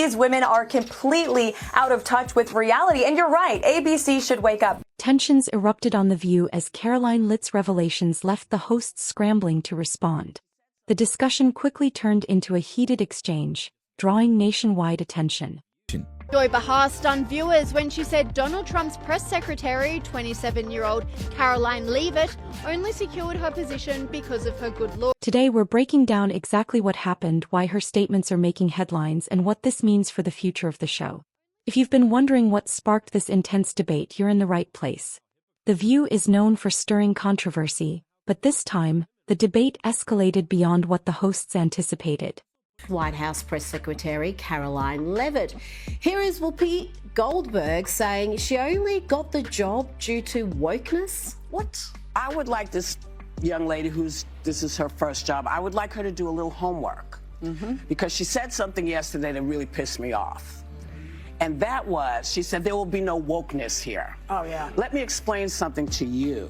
These women are completely out of touch with reality, and you're right, ABC should wake up. Tensions erupted on The View as Karoline Leavitt's revelations left the hosts scrambling to respond. The discussion quickly turned into a heated exchange, drawing nationwide attention. Joy Behar stunned viewers when she said Donald Trump's press secretary, 27-year-old Karoline Leavitt, only secured her position because of her good looks. Today we're breaking down exactly what happened, why her statements are making headlines, and what this means for the future of the show. If you've been wondering what sparked this intense debate, you're in the right place. The View is known for stirring controversy, but this time, the debate escalated beyond what the hosts anticipated. White House Press Secretary Karoline Leavitt. Here is Whoopi Goldberg saying she only got the job due to wokeness. What? I would like this young lady this is her first job, I would like her to do a little homework. Because she said something yesterday that really pissed me off. And that was, she said, there will be no wokeness here. Oh, yeah. Let me explain something to you.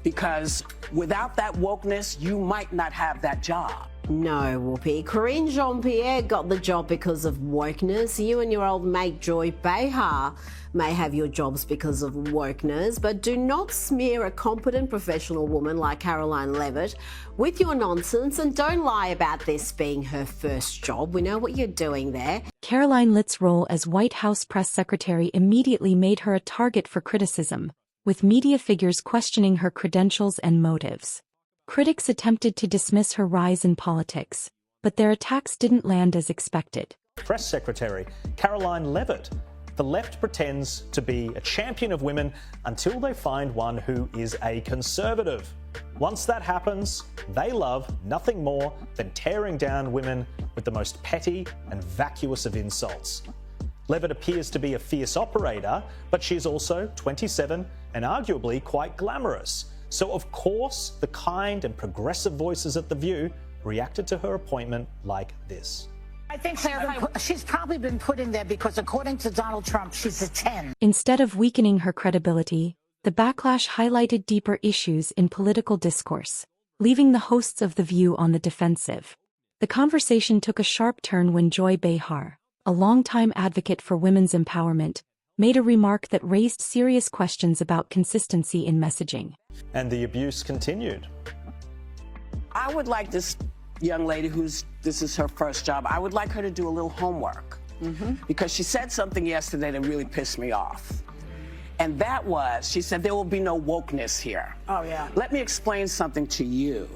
Because without that wokeness, you might not have that job. No, Whoopi. Corinne Jean-Pierre got the job because of wokeness. You and your old mate Joy Behar may have your jobs because of wokeness, but do not smear a competent professional woman like Karoline Leavitt with your nonsense, and don't lie about this being her first job. We know what you're doing there. Karoline Leavitt's role as White House press secretary immediately made her a target for criticism, with media figures questioning her credentials and motives. Critics attempted to dismiss her rise in politics, but their attacks didn't land as expected. Press Secretary Karoline Leavitt. The left pretends to be a champion of women until they find one who is a conservative. Once that happens, they love nothing more than tearing down women with the most petty and vacuous of insults. Leavitt appears to be a fierce operator, but she's also 27 and arguably quite glamorous. So, of course, the kind and progressive voices at The View reacted to her appointment like this. I think she's probably been put in there because, according to Donald Trump, she's a 10. Instead of weakening her credibility, the backlash highlighted deeper issues in political discourse, leaving the hosts of The View on the defensive. The conversation took a sharp turn when Joy Behar, a longtime advocate for women's empowerment, made a remark that raised serious questions about consistency in messaging. And the abuse continued. I would like this young lady this is her first job, I would like her to do a little homework. Because she said something yesterday that really pissed me off. And that was, she said, there will be no wokeness here. Oh, yeah. Let me explain something to you.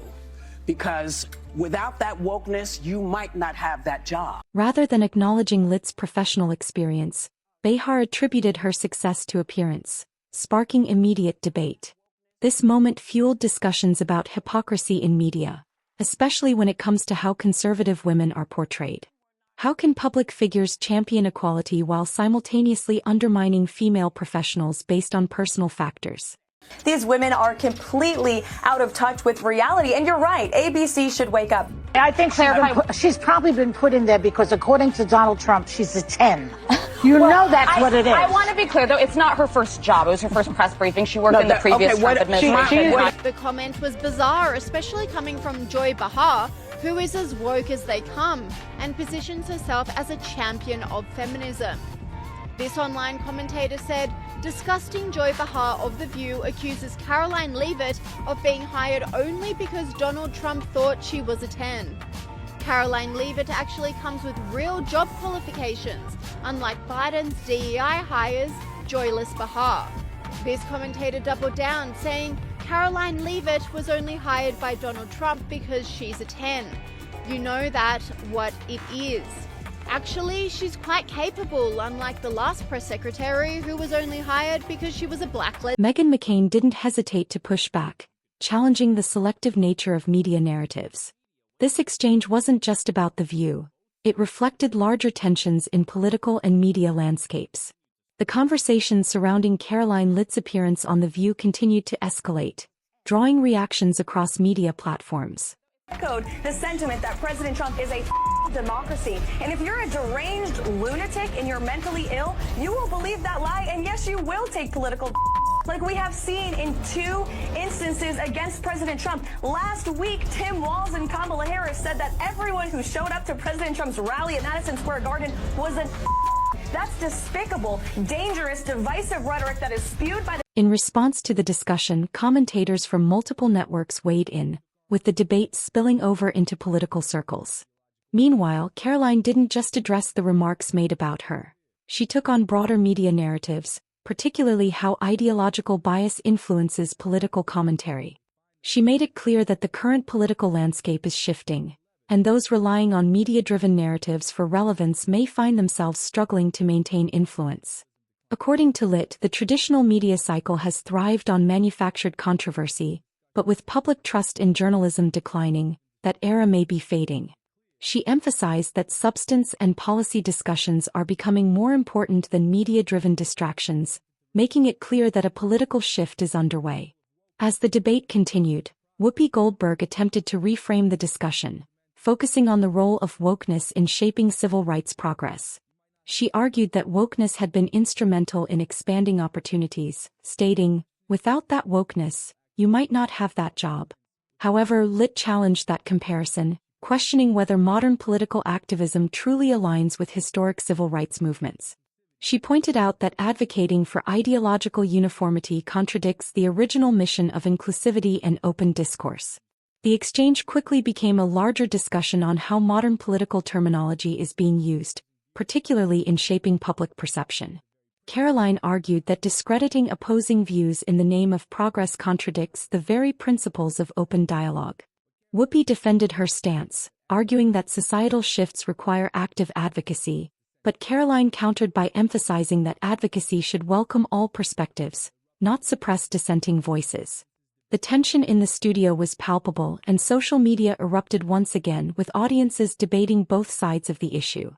Because without that wokeness, you might not have that job. Rather than acknowledging Leavitt's professional experience, Behar attributed her success to appearance, sparking immediate debate. This moment fueled discussions about hypocrisy in media, especially when it comes to how conservative women are portrayed. How can public figures champion equality while simultaneously undermining female professionals based on personal factors? These women are completely out of touch with reality, and you're right, ABC should wake up. I think she's probably been put in there because, according to Donald Trump, she's a 10. You know that's what it is. I want to be clear, though, it's not her first job. It was her first press briefing. She worked in the previous Trump administration. The comment was bizarre, especially coming from Joy Behar, who is as woke as they come and positions herself as a champion of feminism. This online commentator said, disgusting Joy Behar of The View accuses Karoline Leavitt of being hired only because Donald Trump thought she was a 10. Karoline Leavitt actually comes with real job qualifications, unlike Biden's DEI hires, Joyless Behar. This commentator doubled down, saying Karoline Leavitt was only hired by Donald Trump because she's a 10. You know that what it is. Actually, she's quite capable, unlike the last press secretary who was only hired because she was a black lesbian. Meghan McCain didn't hesitate to push back, challenging the selective nature of media narratives. This exchange wasn't just about The View. It reflected larger tensions in political and media landscapes. The conversation surrounding Karoline Leavitt's appearance on The View continued to escalate, drawing reactions across media platforms. Echoed the sentiment that President Trump is a democracy. And if you're a deranged lunatic and you're mentally ill, you will believe that lie, and yes, you will take political like we have seen in 2 instances against President Trump. Last week, Tim Walz and Kamala Harris said that everyone who showed up to President Trump's rally at Madison Square Garden was an That's despicable, dangerous, divisive rhetoric that is spewed by the... In response to the discussion, commentators from multiple networks weighed in, with the debate spilling over into political circles. Meanwhile, Karoline didn't just address the remarks made about her. She took on broader media narratives, particularly how ideological bias influences political commentary. She made it clear that the current political landscape is shifting, and those relying on media-driven narratives for relevance may find themselves struggling to maintain influence. According to Leavitt, the traditional media cycle has thrived on manufactured controversy, but with public trust in journalism declining, that era may be fading. She emphasized that substance and policy discussions are becoming more important than media-driven distractions, making it clear that a political shift is underway. As the debate continued, Whoopi Goldberg attempted to reframe the discussion, focusing on the role of wokeness in shaping civil rights progress. She argued that wokeness had been instrumental in expanding opportunities, stating, "Without that wokeness, you might not have that job." However, Leavitt challenged that comparison, questioning whether modern political activism truly aligns with historic civil rights movements. She pointed out that advocating for ideological uniformity contradicts the original mission of inclusivity and open discourse. The exchange quickly became a larger discussion on how modern political terminology is being used, particularly in shaping public perception. Karoline argued that discrediting opposing views in the name of progress contradicts the very principles of open dialogue. Whoopi defended her stance, arguing that societal shifts require active advocacy, but Karoline countered by emphasizing that advocacy should welcome all perspectives, not suppress dissenting voices. The tension in the studio was palpable, and social media erupted once again, with audiences debating both sides of the issue.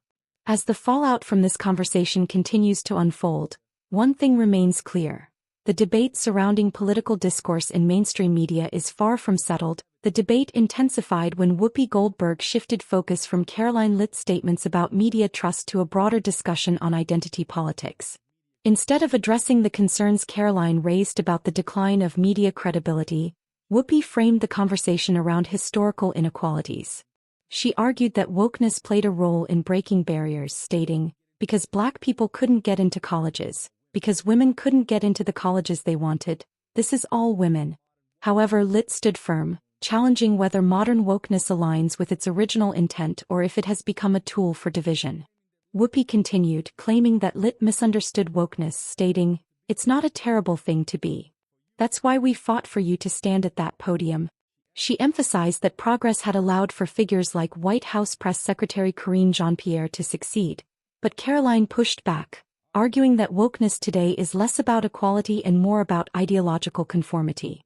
As the fallout from this conversation continues to unfold, one thing remains clear. The debate surrounding political discourse in mainstream media is far from settled. The debate intensified when Whoopi Goldberg shifted focus from Karoline Leavitt's statements about media trust to a broader discussion on identity politics. Instead of addressing the concerns Karoline raised about the decline of media credibility, Whoopi framed the conversation around historical inequalities. She argued that wokeness played a role in breaking barriers, stating, "Because Black people couldn't get into colleges, because women couldn't get into the colleges they wanted, this is all women." However, Leavitt stood firm, challenging whether modern wokeness aligns with its original intent or if it has become a tool for division. Whoopi continued, claiming that Leavitt misunderstood wokeness, stating, "It's not a terrible thing to be. That's why we fought for you to stand at that podium." She emphasized that progress had allowed for figures like White House Press Secretary Karine Jean-Pierre to succeed, but Karoline pushed back, arguing that wokeness today is less about equality and more about ideological conformity.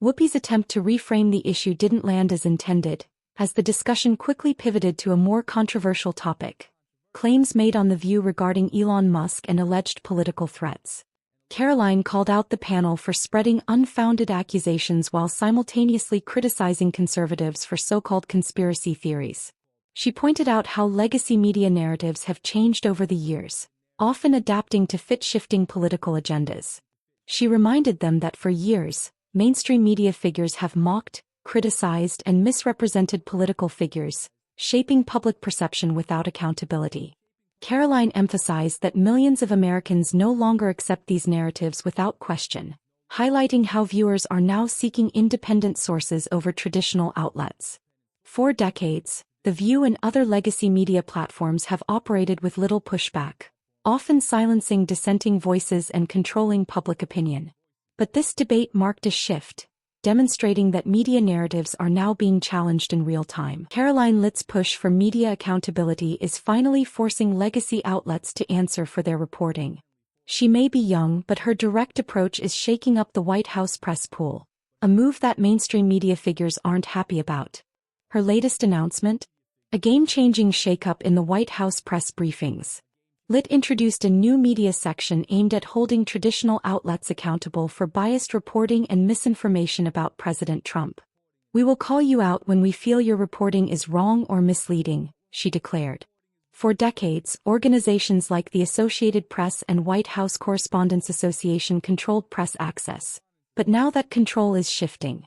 Whoopi's attempt to reframe the issue didn't land as intended, as the discussion quickly pivoted to a more controversial topic: claims made on The View regarding Elon Musk and alleged political threats. Karoline called out the panel for spreading unfounded accusations while simultaneously criticizing conservatives for so-called conspiracy theories. She pointed out how legacy media narratives have changed over the years, often adapting to fit shifting political agendas. She reminded them that for years, mainstream media figures have mocked, criticized, and misrepresented political figures, shaping public perception without accountability. Karoline emphasized that millions of Americans no longer accept these narratives without question, highlighting how viewers are now seeking independent sources over traditional outlets. For decades, The View and other legacy media platforms have operated with little pushback, often silencing dissenting voices and controlling public opinion. But this debate marked a shift, demonstrating that media narratives are now being challenged in real time. Karoline Leavitt's push for media accountability is finally forcing legacy outlets to answer for their reporting. She may be young, but her direct approach is shaking up the White House press pool, a move that mainstream media figures aren't happy about. Her latest announcement? A game-changing shakeup in the White House press briefings. Leavitt introduced a new media section aimed at holding traditional outlets accountable for biased reporting and misinformation about President Trump. "We will call you out when we feel your reporting is wrong or misleading," she declared. For decades, organizations like the Associated Press and White House Correspondents Association controlled press access. But now that control is shifting.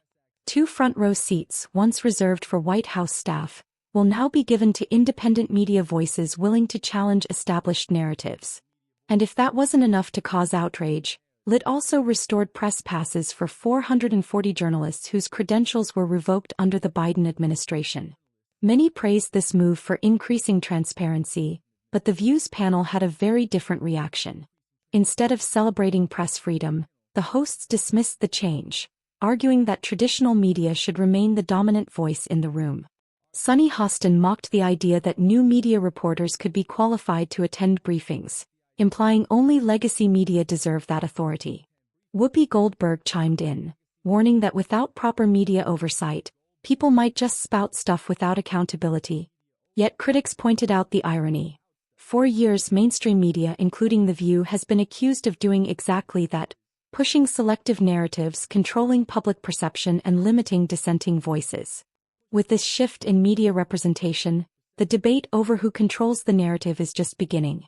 2 front-row seats, once reserved for White House staff, will now be given to independent media voices willing to challenge established narratives. And if that wasn't enough to cause outrage, Leavitt also restored press passes for 440 journalists whose credentials were revoked under the Biden administration. Many praised this move for increasing transparency, but the Views panel had a very different reaction. Instead of celebrating press freedom, the hosts dismissed the change, arguing that traditional media should remain the dominant voice in the room. Sunny Hostin mocked the idea that new media reporters could be qualified to attend briefings, implying only legacy media deserve that authority. Whoopi Goldberg chimed in, warning that without proper media oversight, people might just spout stuff without accountability. Yet critics pointed out the irony. For years, mainstream media, including The View, has been accused of doing exactly that, pushing selective narratives, controlling public perception, and limiting dissenting voices. With this shift in media representation, the debate over who controls the narrative is just beginning.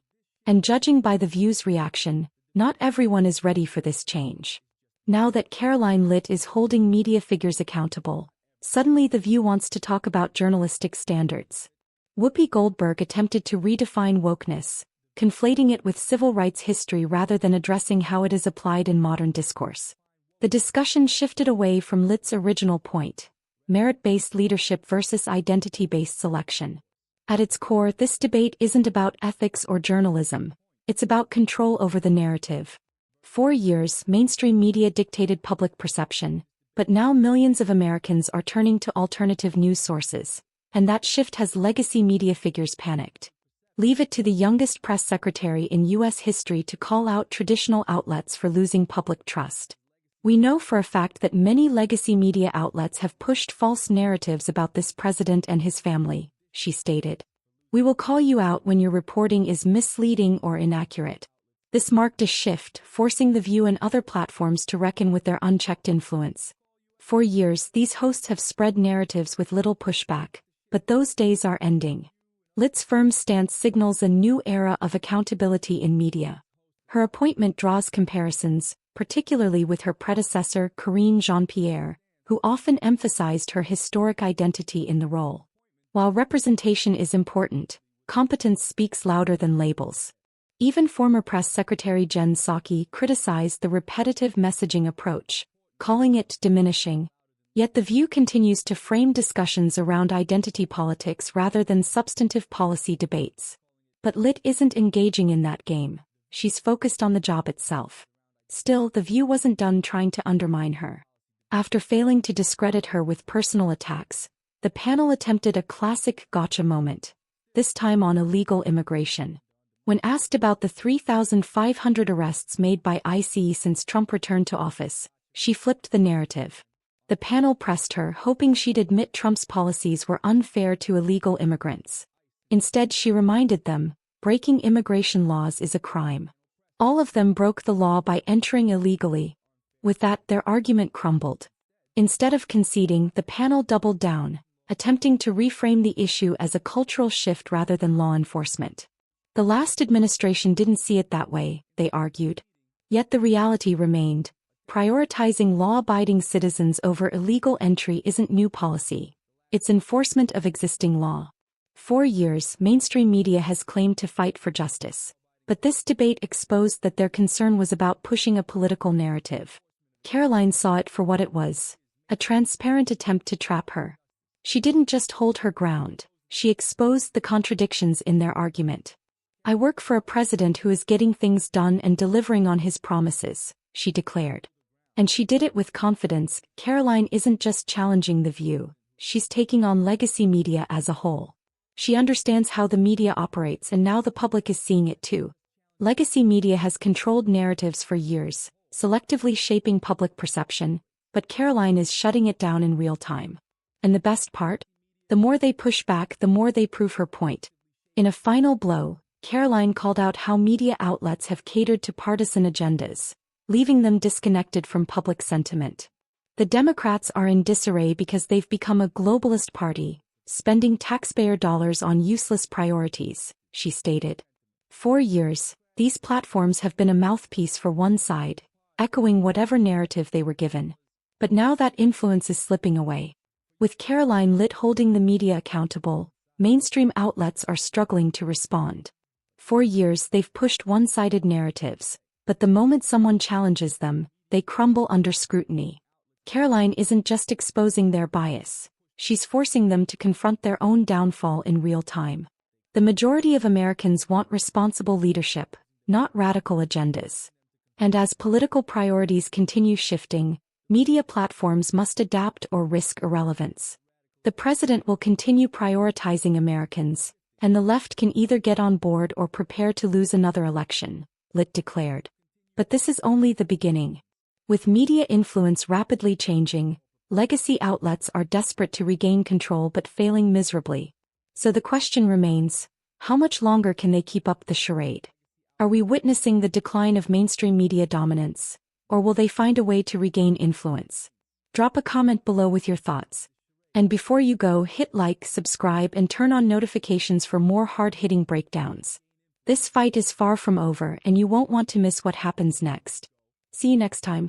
And judging by The View's reaction, not everyone is ready for this change. Now that Karoline Leavitt is holding media figures accountable, suddenly The View wants to talk about journalistic standards. Whoopi Goldberg attempted to redefine wokeness, conflating it with civil rights history rather than addressing how it is applied in modern discourse. The discussion shifted away from Leavitt's original point: merit-based leadership versus identity-based selection. At its core, this debate isn't about ethics or journalism, it's about control over the narrative. For years, mainstream media dictated public perception, but now millions of Americans are turning to alternative news sources, and that shift has legacy media figures panicked. Leave it to the youngest press secretary in U.S. history to call out traditional outlets for losing public trust. We know for a fact that many legacy media outlets have pushed false narratives about this president and his family, she stated. We will call you out when your reporting is misleading or inaccurate. This marked a shift, forcing The View and other platforms to reckon with their unchecked influence. For years, these hosts have spread narratives with little pushback, but those days are ending. Leavitt's firm stance signals a new era of accountability in media. Her appointment draws comparisons, particularly with her predecessor Karine Jean-Pierre, who often emphasized her historic identity in the role. While representation is important, competence speaks louder than labels. Even former press secretary Jen Psaki criticized the repetitive messaging approach, calling it diminishing. Yet The View continues to frame discussions around identity politics rather than substantive policy debates. But Leavitt isn't engaging in that game. She's focused on the job itself. Still, The View wasn't done trying to undermine her. After failing to discredit her with personal attacks, the panel attempted a classic gotcha moment, this time on illegal immigration. When asked about the 3,500 arrests made by ICE since Trump returned to office, she flipped the narrative. The panel pressed her, hoping she'd admit Trump's policies were unfair to illegal immigrants. Instead, she reminded them, breaking immigration laws is a crime. All of them broke the law by entering illegally. With that, their argument crumbled. Instead of conceding, the panel doubled down, attempting to reframe the issue as a cultural shift rather than law enforcement. The last administration didn't see it that way, they argued. Yet the reality remained. Prioritizing law-abiding citizens over illegal entry isn't new policy. It's enforcement of existing law. For years, mainstream media has claimed to fight for justice. But this debate exposed that their concern was about pushing a political narrative. Karoline saw it for what it was: a transparent attempt to trap her. She didn't just hold her ground, she exposed the contradictions in their argument. I work for a president who is getting things done and delivering on his promises, she declared. And she did it with confidence. Karoline isn't just challenging The View, she's taking on legacy media as a whole. She understands how the media operates, and now the public is seeing it too. Legacy media has controlled narratives for years, selectively shaping public perception, but Karoline is shutting it down in real time. And the best part? The more they push back, the more they prove her point. In a final blow, Karoline called out how media outlets have catered to partisan agendas, leaving them disconnected from public sentiment. The Democrats are in disarray because they've become a globalist party, spending taxpayer dollars on useless priorities, she stated. For years, these platforms have been a mouthpiece for one side, echoing whatever narrative they were given. But now that influence is slipping away. With Karoline Leavitt holding the media accountable, mainstream outlets are struggling to respond. For years they've pushed one-sided narratives, but the moment someone challenges them, they crumble under scrutiny. Karoline isn't just exposing their bias, she's forcing them to confront their own downfall in real time. The majority of Americans want responsible leadership, not radical agendas. And as political priorities continue shifting, media platforms must adapt or risk irrelevance. The president will continue prioritizing Americans, and the left can either get on board or prepare to lose another election, Leavitt declared. But this is only the beginning. With media influence rapidly changing, legacy outlets are desperate to regain control but failing miserably. So the question remains, how much longer can they keep up the charade? Are we witnessing the decline of mainstream media dominance, or will they find a way to regain influence? Drop a comment below with your thoughts. And before you go, hit like, subscribe, and turn on notifications for more hard-hitting breakdowns. This fight is far from over, and you won't want to miss what happens next. See you next time.